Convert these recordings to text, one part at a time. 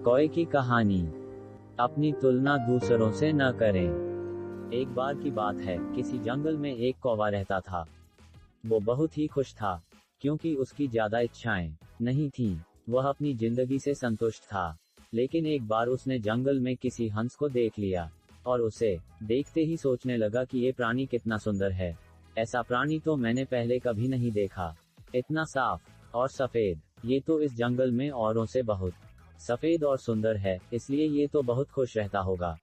कौवे की कहानी। अपनी तुलना दूसरों से न करें। एक बार की बात है, किसी जंगल में एक कौवा रहता था। वो बहुत ही खुश था, क्योंकि उसकी ज्यादा इच्छाएं नहीं थीं। वह अपनी जिंदगी से संतुष्ट था। लेकिन एक बार उसने जंगल में किसी हंस को देख लिया, और उसे देखते ही सोचने लगा कि ये प्राणी कितना सुंदर है। ऐसा प्राणी तो मैंने पहले कभी नहीं देखा। इतना साफ और सफेद, ये तो इस जंगल में औरों से बहुत सफेद और सुंदर है, इसलिए ये तो बहुत खुश रहता होगा।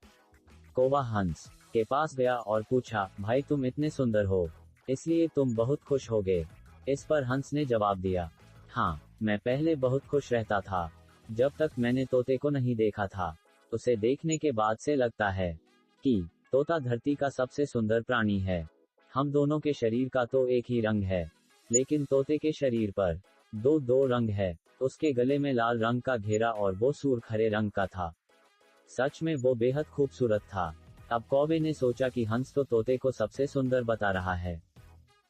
कौवा हंस के पास गया और पूछा, भाई तुम इतने सुंदर हो, इसलिए तुम बहुत खुश होगे। इस पर हंस ने जवाब दिया, हाँ, मैं पहले बहुत खुश रहता था, जब तक मैंने तोते को नहीं देखा था। उसे देखने के बाद से लगता है कि तोता धरती का सबसे सुंदर प्राणी है। हम दोनों के शरीर का तो एक ही रंग है, लेकिन तोते के शरीर पर दो रंग है। उसके गले में लाल रंग का घेरा और वो सूर्ख हरे रंग का था। सच में वो बेहद खूबसूरत था। अब कौवे ने सोचा कि हंस तो तोते को सबसे सुंदर बता रहा है,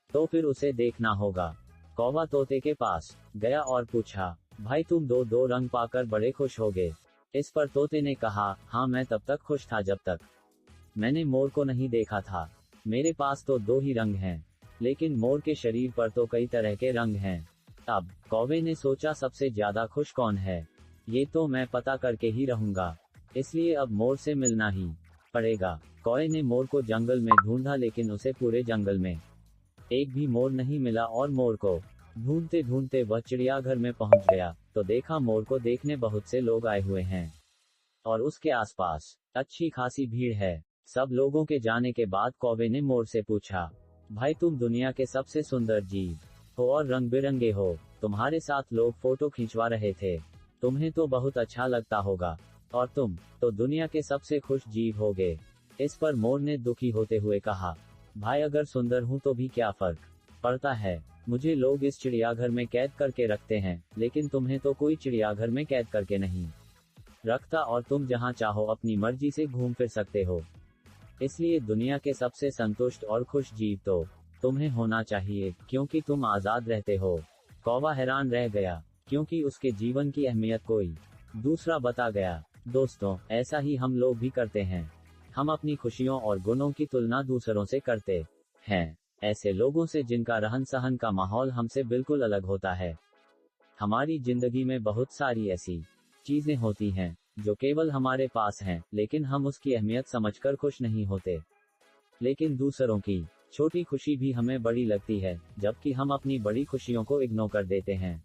तो फिर उसे देखना होगा। कौवा तोते के पास गया और पूछा, भाई तुम दो रंग पाकर बड़े खुश होगे। इस पर तोते ने कहा, हाँ, मैं तब तक खुश था जब तक मैंने मोर को नहीं देखा था। मेरे पास तो दो ही रंग हैं, लेकिन मोर के शरीर पर तो कई तरह के रंग हैं। अब कौवे ने सोचा, सबसे ज्यादा खुश कौन है, ये तो मैं पता करके ही रहूंगा। इसलिए अब मोर से मिलना ही पड़ेगा। कौवे ने मोर को जंगल में ढूंढा, लेकिन उसे पूरे जंगल में एक भी मोर नहीं मिला, और मोर को ढूंढते ढूंढते वह चिड़ियाघर में पहुंच गया, तो देखा मोर को देखने बहुत से लोग आए हुए हैं, और उसके आसपास अच्छी खासी भीड़ है। सब लोगों के जाने के बाद कौवे ने मोर से पूछा, भाई तुम दुनिया के सबसे सुंदर जीव हो और रंग बिरंगे हो, तुम्हारे साथ लोग फोटो खिंचवा रहे थे, तुम्हें तो बहुत अच्छा लगता होगा, और तुम तो दुनिया के सबसे खुश जीव होगे। इस पर मोर ने दुखी होते हुए कहा, भाई अगर सुंदर हूं तो भी क्या फर्क पड़ता है, मुझे लोग इस चिड़ियाघर में कैद करके रखते हैं, लेकिन तुम्हें तो कोई चिड़ियाघर में कैद करके नहीं रखता, और तुम जहां चाहो अपनी मर्जी से घूम फिर सकते हो। इसलिए दुनिया के सबसे संतुष्ट और खुश जीव तो तुम्हें होना चाहिए, क्योंकि तुम आजाद रहते हो। कौवा हैरान रह गया, क्योंकि उसके जीवन की अहमियत कोई दूसरा बता गया। दोस्तों, ऐसा ही हम लोग भी करते हैं। हम अपनी खुशियों और गुणों की तुलना दूसरों से करते हैं, ऐसे लोगों से जिनका रहन सहन का माहौल हमसे बिल्कुल अलग होता है। हमारी जिंदगी में बहुत सारी ऐसी चीजें होती हैं जो केवल हमारे पास हैं, लेकिन हम उसकी अहमियत समझकर खुश नहीं होते। लेकिन दूसरों की छोटी खुशी भी हमें बड़ी लगती है, जबकि हम अपनी बड़ी खुशियों को इग्नोर कर देते हैं।